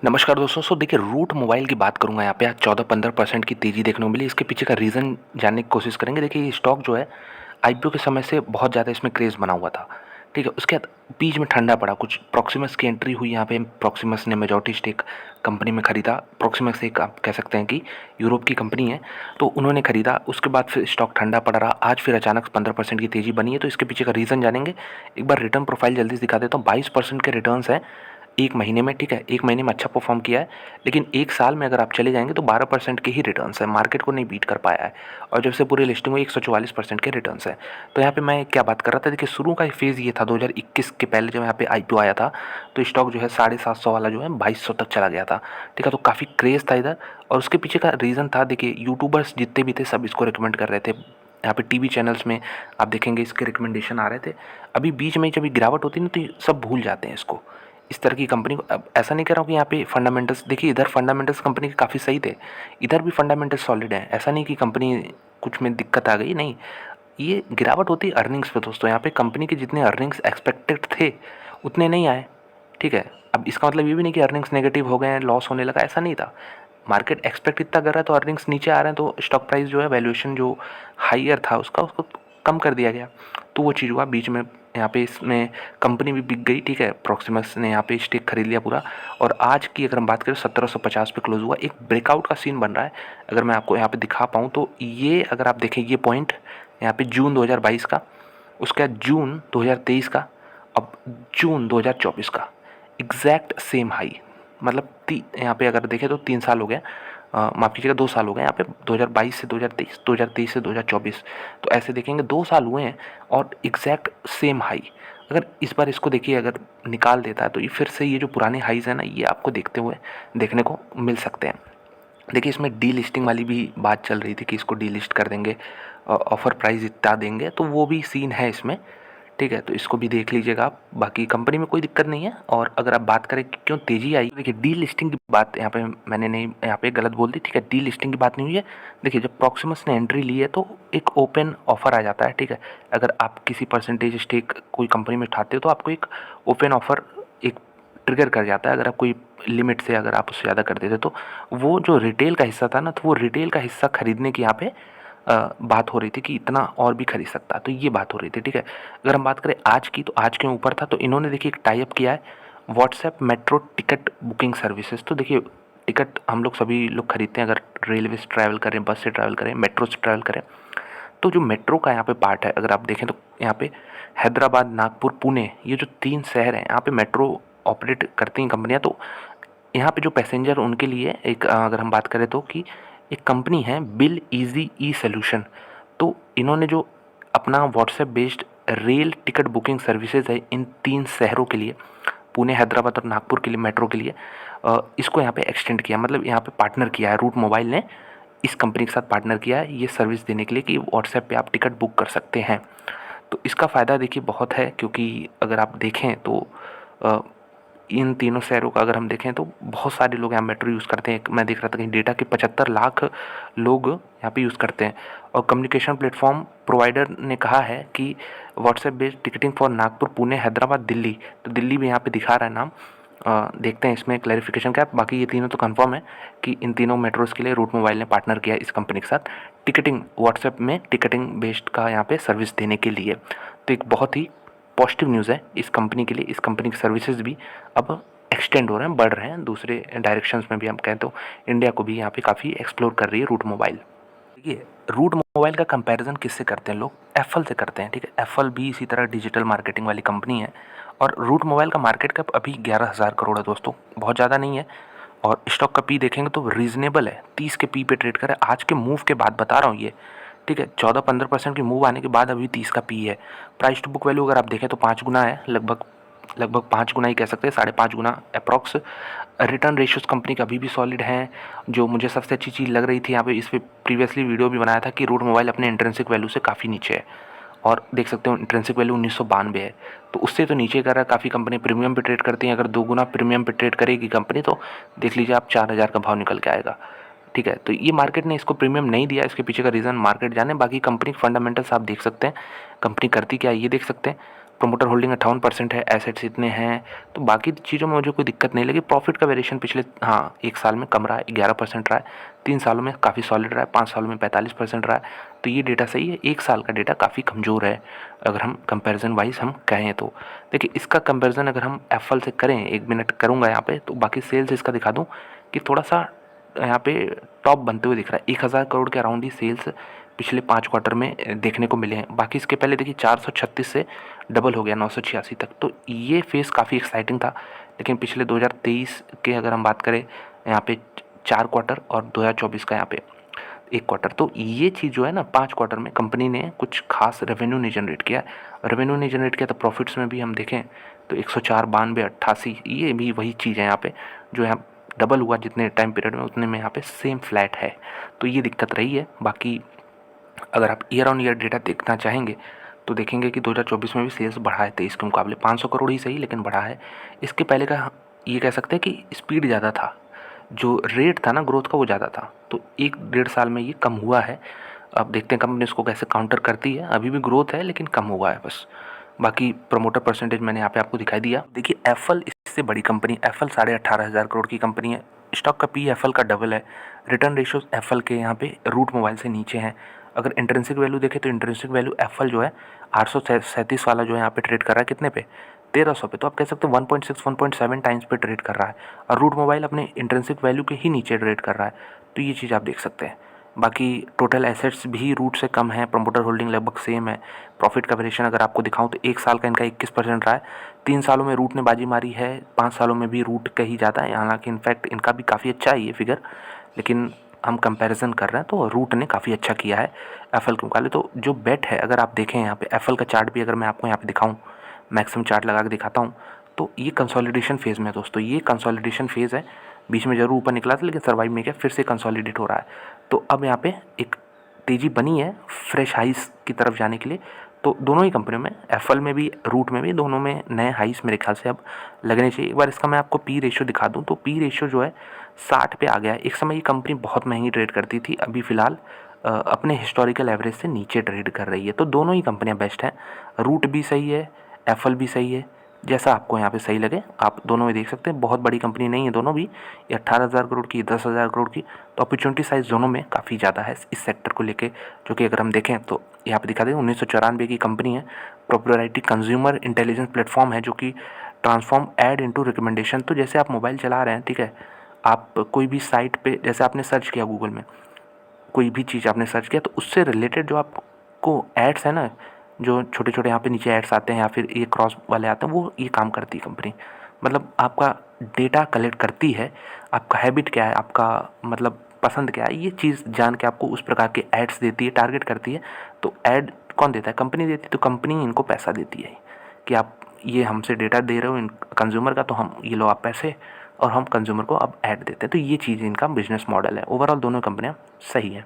नमस्कार दोस्तों। देखिए, रूट मोबाइल की बात करूंगा यहाँ पे। आज 14-15% की तेज़ी देखने को मिली। इसके पीछे का रीज़न जानने की कोशिश करेंगे। देखिए, ये स्टॉक जो है आईपीओ के समय से बहुत ज़्यादा इसमें क्रेज़ बना हुआ था, ठीक है। उसके बाद बीच में ठंडा पड़ा, कुछ प्रॉक्सिमस की एंट्री हुई यहाँ पे। प्रॉक्सिमस ने मेजॉरिटी स्टेक कंपनी में खरीदा। प्रॉक्सिमस एक आप कह सकते हैं कि यूरोप की कंपनी है, तो उन्होंने खरीदा। उसके बाद फिर स्टॉक ठंडा पड़ा रहा। आज फिर अचानक 15% की तेज़ी बनी है, तो इसके पीछे का रीज़न जानेंगे। एक बार रिटर्न प्रोफाइल जल्दी से दिखा देता हूँ। 22% के रिटर्न्स हैं एक महीने में, ठीक है। एक महीने में अच्छा परफॉर्म किया है, लेकिन एक साल में अगर आप चले जाएंगे तो 12% के ही रिटर्न्स है। मार्केट को नहीं बीट कर पाया है, और जब से पूरी लिस्टिंग हुई 144% के रिटर्न्स है। तो यहाँ पे मैं क्या बात कर रहा था, देखिए शुरू का फेज़ ये था 2021 के पहले, जब यहाँ पे आईपीओ आया था तो स्टॉक जो है 750 वाला जो है 2200 तक चला गया था, ठीक है। तो काफ़ी क्रेज़ था इधर, और उसके पीछे का रीज़न था, देखिए यूट्यूबर्स जितने भी थे सब इसको रिकमेंड कर रहे थे। यहाँ पे टीवी चैनल्स में आप देखेंगे इसके रिकमेंडेशन आ रहे थे। अभी बीच में जब गिरावट होती है ना तो सब भूल जाते हैं इसको, इस तरह की कंपनी को। अब ऐसा नहीं कह रहा हूँ कि यहाँ पे फंडामेंटल्स, देखिए इधर फंडामेंटल्स कंपनी के काफ़ी सही थे, इधर भी फंडामेंटल्स सॉलिड हैं। ऐसा नहीं कि कंपनी कुछ में दिक्कत आ गई, नहीं। ये गिरावट होती है अर्निंग्स पे दोस्तों। यहाँ पे कंपनी के जितने अर्निंग्स एक्सपेक्टेड थे उतने नहीं आए, ठीक है। अब इसका मतलब ये भी नहीं कि अर्निंग्स नेगेटिव हो गए हैं, लॉस होने लगा, ऐसा नहीं था। मार्केट एक्सपेक्ट इतना कर रहा है तो अर्निंग्स नीचे आ रहे हैं, तो स्टॉक प्राइस जो है, वैल्यूएशन जो हाइयर था उसका, उसको कम कर दिया गया। तो वो चीज़ हुआ बीच में। यहाँ पे इसमें कंपनी भी बिक गई, ठीक है। प्रॉक्सिमस ने यहाँ पे स्टेक खरीद लिया पूरा, और आज की अगर हम बात करें 1750 पे क्लोज हुआ। एक ब्रेकआउट का सीन बन रहा है। अगर मैं आपको यहाँ पे दिखा पाऊँ तो ये अगर आप देखें, ये पॉइंट यहाँ पे जून 2022 का, उसके बाद जून 2023 का, अब जून 2024 का, एग्जैक्ट सेम हाई। मतलब यहाँ पे अगर देखें तो 3 साल हो गए, माफ़ कीजिएगा 2 साल हो गए यहाँ पे। 2022 से 2023, 2023 से 2024, तो ऐसे देखेंगे 2 साल हुए हैं, और एग्जैक्ट सेम हाई। अगर इस बार इसको देखिए, अगर निकाल देता है तो ये फिर से ये जो पुराने हाईज़ हैं ना, ये आपको देखते हुए देखने को मिल सकते हैं। देखिए, इसमें डी लिस्टिंग वाली भी बात चल रही थी कि इसको डी लिस्ट कर देंगे, ऑफ़र प्राइस इतना देंगे, तो वो भी सीन है इसमें, ठीक है। तो इसको भी देख लीजिएगा आप। बाकी कंपनी में कोई दिक्कत नहीं है। और अगर आप बात करें कि क्यों तेज़ी आई, देखिए डी लिस्टिंग की बात यहाँ पे मैंने नहीं, यहाँ पे गलत बोल दी, ठीक है। डी लिस्टिंग की बात नहीं हुई है। देखिए, जब प्रॉक्सिमस ने एंट्री ली है तो एक ओपन ऑफर आ जाता है, ठीक है। अगर आप किसी परसेंटेज स्टेक कोई कंपनी में उठाते हो तो आपको एक ओपन ऑफर एक ट्रिगर कर जाता है। अगर आप कोई लिमिट से, अगर आप उससे ज़्यादा कर देते तो वो जो रिटेल का हिस्सा था ना, तो वो रिटेल का हिस्सा खरीदने की यहाँ पे बात हो रही थी कि इतना और भी खरीद सकता है, तो ये बात हो रही थी, ठीक है। अगर हम बात करें आज की, तो आज के ऊपर था, तो इन्होंने देखिए एक टाई अप किया है WhatsApp metro ticket booking services. तो देखिए, टिकट हम लोग सभी लोग खरीदते हैं, अगर रेलवे से ट्रैवल करें, बस से ट्रैवल करें, मेट्रो से ट्रैवल करें। तो जो मेट्रो का यहाँ पे पार्ट है, अगर आप देखें तो यहाँ पे हैदराबाद, नागपुर, पुणे, ये जो 3 शहर हैं, यहाँ पे मेट्रो ऑपरेट करती हैं कंपनियाँ। तो यहाँ पे जो पैसेंजर, उनके लिए एक अगर हम बात करें तो, कि एक कंपनी है बिल इजी ई सोल्यूशन। तो इन्होंने जो अपना WhatsApp based rail ticket booking services है इन 3 शहरों के लिए, पुणे, हैदराबाद और नागपुर के लिए, मेट्रो के लिए, इसको यहाँ पे एक्सटेंड किया। मतलब यहाँ पे पार्टनर किया है, रूट मोबाइल ने इस कंपनी के साथ पार्टनर किया है ये सर्विस देने के लिए कि व्हाट्सएप पे आप टिकट बुक कर सकते हैं। तो इसका फ़ायदा देखिए बहुत है, क्योंकि अगर आप देखें तो इन तीनों शहरों का अगर हम देखें तो बहुत सारे लोग यहाँ मेट्रो यूज़ करते हैं। मैं देख रहा था कहीं डेटा कि 75 लाख लोग यहाँ पे यूज़ करते हैं। और कम्युनिकेशन प्लेटफॉर्म प्रोवाइडर ने कहा है कि WhatsApp based ticketing for Nagpur, Pune, Hyderabad, Delhi, तो दिल्ली भी यहाँ पे दिखा रहा है नाम। देखते हैं इसमें क्लैरिफिकेशन क्या है। बाकी ये तीनों तो कंफर्म है कि इन तीनों मेट्रोज़ के लिए रूट मोबाइल ने पार्टनर किया है इस कंपनी के साथ, टिकटिंग व्हाट्सएप में टिकटिंग बेस्ड का यहाँ पे सर्विस देने के लिए। तो एक बहुत ही पॉजिटिव न्यूज़ है इस कंपनी के लिए। इस कंपनी के सर्विसेज भी अब एक्सटेंड हो रहे हैं, बढ़ रहे हैं, दूसरे डायरेक्शंस में भी हम कहें तो इंडिया को भी यहाँ पे काफ़ी एक्सप्लोर कर रही है रूट मोबाइल। देखिए, रूट मोबाइल का कंपैरिजन किससे करते हैं लोग? एप्पल से करते हैं, ठीक है। एप्पल भी इसी तरह डिजिटल मार्केटिंग वाली कंपनी है, और रूट मोबाइल का मार्केट कैप अभी 11,000 करोड़ है दोस्तों, बहुत ज़्यादा नहीं है। और स्टॉक का पी देखेंगे तो रीजनेबल है, 30 के पी पे ट्रेड करे। आज के मूव के बाद बता रहा हूँ ये, ठीक है। 14-15% की मूव आने के बाद अभी 30 का पी है। प्राइस टू बुक वैल्यू अगर आप देखें तो 5 गुना है, लगभग लगभग 5 गुना ही कह सकते हैं, 5.5 गुना अप्रॉक्स। रिटर्न रेशियोज कंपनी का अभी भी सॉलिड हैं। जो मुझे सबसे अच्छी चीज़ लग रही थी यहाँ पे, इस पर प्रीवियसली वीडियो भी बनाया था कि रूट मोबाइल अपने इंट्रेंसिक वैल्यू से काफ़ी नीचे है, और देख सकते हो इंट्रेंसिक वैल्यू 1992 है, तो उससे तो नीचे कर रहा है। काफ़ी कंपनी प्रीमियम पे ट्रेड करती हैं। अगर 2 गुना प्रीमियम पे ट्रेड करेगी कंपनी तो देख लीजिए आप 4,000 का भाव निकल के आएगा, ठीक है। तो ये मार्केट ने इसको प्रीमियम नहीं दिया, इसके पीछे का रीज़न मार्केट जाने। बाकी कंपनी फंडामेंटल्स आप देख सकते हैं, कंपनी करती क्या है ये देख सकते हैं। प्रोमोटर होल्डिंग 58% है, एसेट्स इतने हैं, तो बाकी चीज़ों में मुझे कोई दिक्कत नहीं लगी। प्रॉफिट का वेरिएशन पिछले एक साल में कम रहा है, 11% रहा है, 3 सालों में काफ़ी सॉलिड रहा है, 5 सालों में 45% रहा है, तो ये डेटा सही है। 1 साल का डेटा काफ़ी कमज़ोर है अगर हम कंपैरिजन वाइज हम कहें तो। देखिए इसका कंपैरिजन अगर हम एफल से करें, 1 मिनट करूँगा यहाँ पे, तो बाकी सेल्स इसका दिखा दूँ कि थोड़ा सा यहाँ पे टॉप बनते हुए दिख रहा है। 1000 करोड़ के अराउंड ही सेल्स पिछले 5 क्वार्टर में देखने को मिले हैं। बाकी इसके पहले देखिए 436 से डबल हो गया 986 तक, तो ये फेज़ काफ़ी एक्साइटिंग था। लेकिन पिछले 2023 के अगर हम बात करें यहाँ पे 4 क्वार्टर और 2024 का यहाँ पे 1 क्वार्टर, तो ये चीज़ जो है ना 5 क्वार्टर में कंपनी ने कुछ खास रेवेन्यू नहीं जनरेट किया। रेवेन्यू नहीं जनरेट किया तो प्रॉफिट्स में भी हम देखें तो 104, 92, 88 ये भी वही चीज़ है यहाँ पे, जो यहाँ डबल हुआ जितने टाइम पीरियड में उतने में यहाँ पे सेम फ्लैट है, तो ये दिक्कत रही है। बाकी अगर आप ईयर ऑन ईयर डेटा देखना चाहेंगे तो देखेंगे कि 2024 में भी सेल्स बढ़ा है 23 के मुकाबले, 500 करोड़ ही सही लेकिन बढ़ा है। इसके पहले का ये कह सकते हैं कि स्पीड ज़्यादा था, जो रेट था ना ग्रोथ का वो ज़्यादा था, तो 1-1.5 साल में ये कम हुआ है। अब देखते हैं कंपनी इसको कैसे काउंटर करती है। अभी भी ग्रोथ है लेकिन कम हुआ है बस। बाकी प्रमोटर परसेंटेज मैंने यहाँ पे आपको दिखाई दिया। देखिए एफल इससे बड़ी कंपनी, एफल 18,500 करोड़ की कंपनी है, स्टॉक का पी एफल का डबल है, रिटर्न रेशियो एफल के यहाँ पे रूट मोबाइल से नीचे हैं। अगर इंट्रिंसिक वैल्यू देखें तो इंट्रिंसिक वैल्यू एफल जो है 837 वाला जो है यहाँ पे ट्रेड कर रहा है कितने पे, 1300 पे, तो आप कह सकते हो 1.6 1.7 टाइम्स पे ट्रेड कर रहा है, और रूट मोबाइल अपने इंट्रिंसिक वैल्यू के ही नीचे ट्रेड कर रहा है, तो ये चीज़ आप देख सकते हैं। बाकी टोटल एसेट्स भी रूट से कम है, प्रमोटर होल्डिंग लगभग सेम है। प्रॉफिट का वेरिएशन अगर आपको दिखाऊं तो 1 साल का इनका 21% रहा है, 3 सालों में रूट ने बाजी मारी है, 5 सालों में भी रूट का ही ज़्यादा है, हालांकि इनफैक्ट इनका भी काफ़ी अच्छा है ये फिगर, लेकिन हम कंपैरिजन कर रहे हैं तो रूट ने काफ़ी अच्छा किया है एफल के मुकाबले। तो जो बेट है अगर आप देखें यहाँ पे एफल का चार्ट भी अगर मैं आपको यहाँ पे दिखाऊँ, मैक्सिमम चार्ट लगा के दिखाता हूँ, तो ये कंसोलिडेशन फेज़ में है दोस्तों, ये कंसोलिडेशन फेज़ है। बीच में ज़रूर ऊपर निकला था लेकिन सर्वाइव नहीं किया, फिर से कंसोलिडेट हो रहा है। तो अब यहाँ पे एक तेज़ी बनी है फ्रेश हाइस की तरफ जाने के लिए। तो दोनों ही कंपनियों में, एफल में भी रूट में भी, दोनों में नए हाइस मेरे ख्याल से अब लगने चाहिए। एक बार इसका मैं आपको पी रेशियो दिखा दूँ तो पी रेशियो जो है 60 पे आ गया है। एक समय ये कंपनी बहुत महंगी ट्रेड करती थी, अभी फ़िलहाल अपने हिस्टोरिकल एवरेज से नीचे ट्रेड कर रही है। तो दोनों ही कंपनियाँ बेस्ट हैं, रूट भी सही है, एफल भी सही है, जैसा आपको यहाँ पे सही लगे आप दोनों में देख सकते हैं। बहुत बड़ी कंपनी नहीं है दोनों भी, ये 18,000 करोड़ की, 10,000 करोड़ की, तो अपॉर्चुनिटी साइज़ दोनों में काफ़ी ज़्यादा है इस सेक्टर को लेके, जो कि अगर हम देखें तो यहाँ पे दिखा दें 1994 की कंपनी है, प्रोप्राइटरी कंज्यूमर इंटेलिजेंस प्लेटफॉर्म है जो कि ट्रांसफॉर्म एड इनटू रिकमेंडेशन। तो जैसे आप मोबाइल चला रहे हैं, ठीक है, आप कोई भी साइट पे जैसे आपने सर्च किया गूगल में, कोई भी चीज़ आपने सर्च किया तो उससे रिलेटेड जो आपको एड्स है ना, जो छोटे छोटे यहाँ पे नीचे एड्स आते हैं या फिर ये क्रॉस वाले आते हैं, वो ये काम करती है कंपनी। मतलब आपका डेटा कलेक्ट करती है, आपका हैबिट क्या है, आपका मतलब पसंद क्या है, ये चीज़ जान के आपको उस प्रकार के एड्स देती है, टारगेट करती है। तो ऐड कौन देता है, कंपनी देती है, तो कंपनी इनको पैसा देती है कि आप ये हमसे डेटा दे रहे हो इन कंज्यूमर का, तो हम ये लो आप पैसे, और हम कंज्यूमर को अब ऐड देते हैं। तो ये चीज़ इनका बिजनेस मॉडल है। ओवरऑल दोनों कंपनियाँ सही है।